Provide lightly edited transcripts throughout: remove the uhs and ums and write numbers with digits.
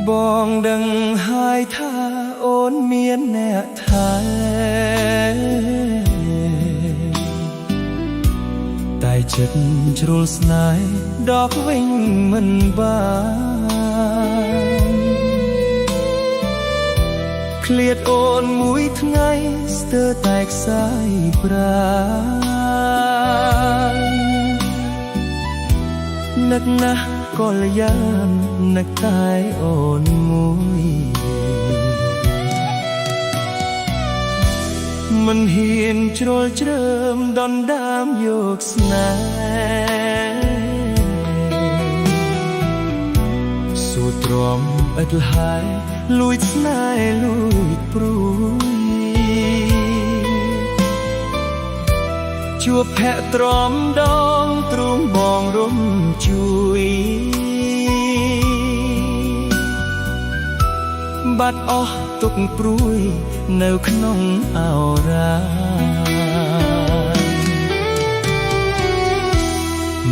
បងដឹងហើយថាអូនមានអ្នកថែតែចិត្តជ្រុលស្នេហ៍ដកវិញមិនបានឃ្លាតអូនមួយថ្ងៃស្ទើរតែខ្សែប្រាណនឹកណាស់ក៏លយ៉ាននឹកតែអូនមួយមិនហ៊ានជ្រុលជ្រើមដណ្ដើមយកស្នេហ៍សួរទ្រាំឥតលហើយលួចស្នេហ៍លួចព្រួយជួបភ័ក្រទ្រាំដងទ្រូងបងរំជួយបាត់អស់ទុកព្រួយនៅក្នុងអរ៉ា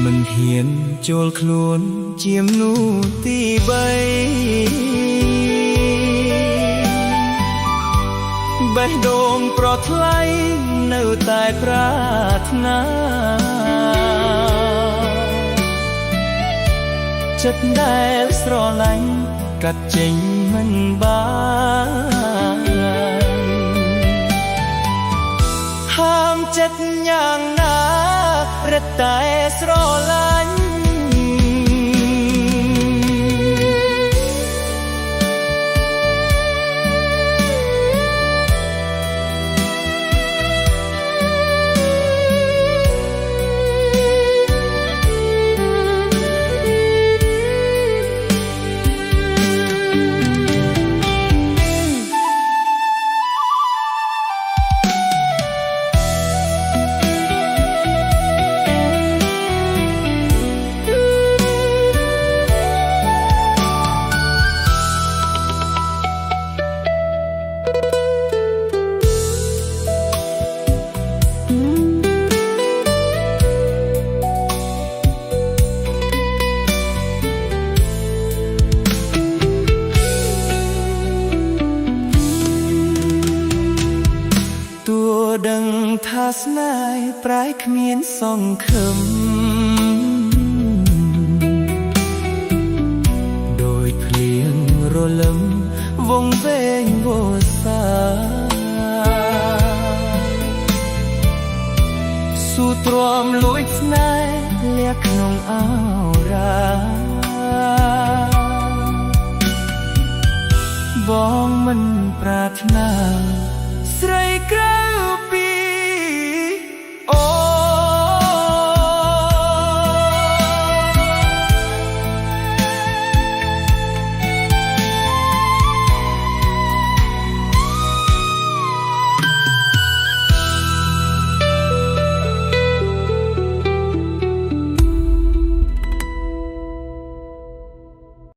មិនហ៊ានចូលខ្លួនជាមនុស្សទី3បេះដូងប្រថ្លៃនៅតែប្រាថ្នាចិត្តដែលស្រឡាញ់កាត់ចេញមិនបានហាមចិត្តយ៉ាងណារឹតតែស្រឡាញ់ដឹងថាស្នេហ៍ប្រែគ្មានសង្ឃឹមដោយភ្លៀងរលឹមវងវែងវសាស៊ូទ្រាំលួចស្នេហ៍លាក់ក្នុងអរ៉ាបងមិនប្រាថ្នា